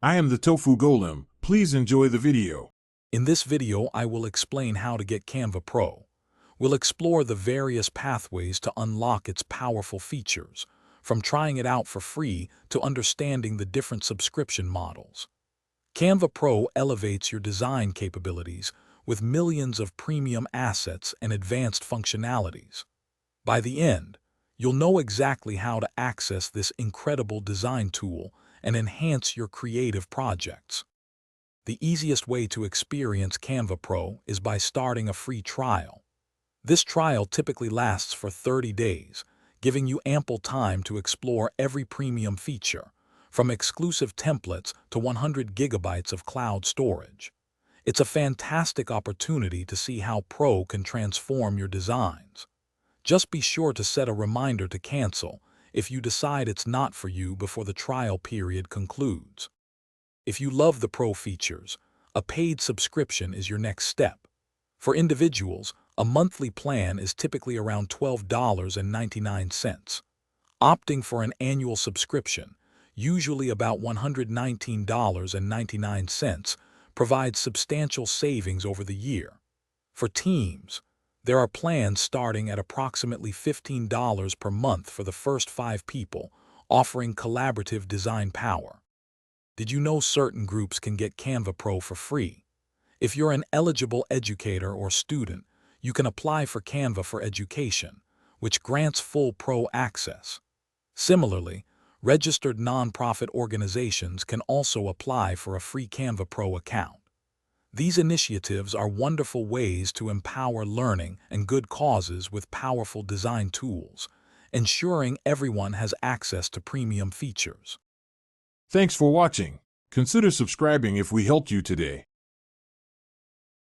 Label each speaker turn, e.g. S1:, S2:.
S1: I am the Tofu Golem. Please enjoy the video.
S2: In this video, I will explain how to get Canva Pro. We'll explore the various pathways to unlock its powerful features, from trying it out for free to understanding the different subscription models. Canva Pro elevates your design capabilities with millions of premium assets and advanced functionalities. By the end, you'll know exactly how to access this incredible design tool and enhance your creative projects. The easiest way to experience Canva Pro is by starting a free trial. This trial typically lasts for 30 days, giving you ample time to explore every premium feature, from exclusive templates to 100 gigabytes of cloud storage. It's a fantastic opportunity to see how Pro can transform your designs. Just be sure to set a reminder to cancel if you decide it's not for you before the trial period concludes. If you love the Pro features, a paid subscription is your next step. For individuals, a monthly plan is typically around $12.99. Opting for an annual subscription, usually about $119.99, provides substantial savings over the year. For teams, there are plans starting at approximately $15 per month for the first 5 people, offering collaborative design power. Did you know certain groups can get Canva Pro for free? If you're an eligible educator or student, you can apply for Canva for Education, which grants full Pro access. Similarly, registered nonprofit organizations can also apply for a free Canva Pro account. These initiatives are wonderful ways to empower learning and good causes with powerful design tools, ensuring everyone has access to premium features.
S1: Thanks for watching. Consider subscribing if we helped you today.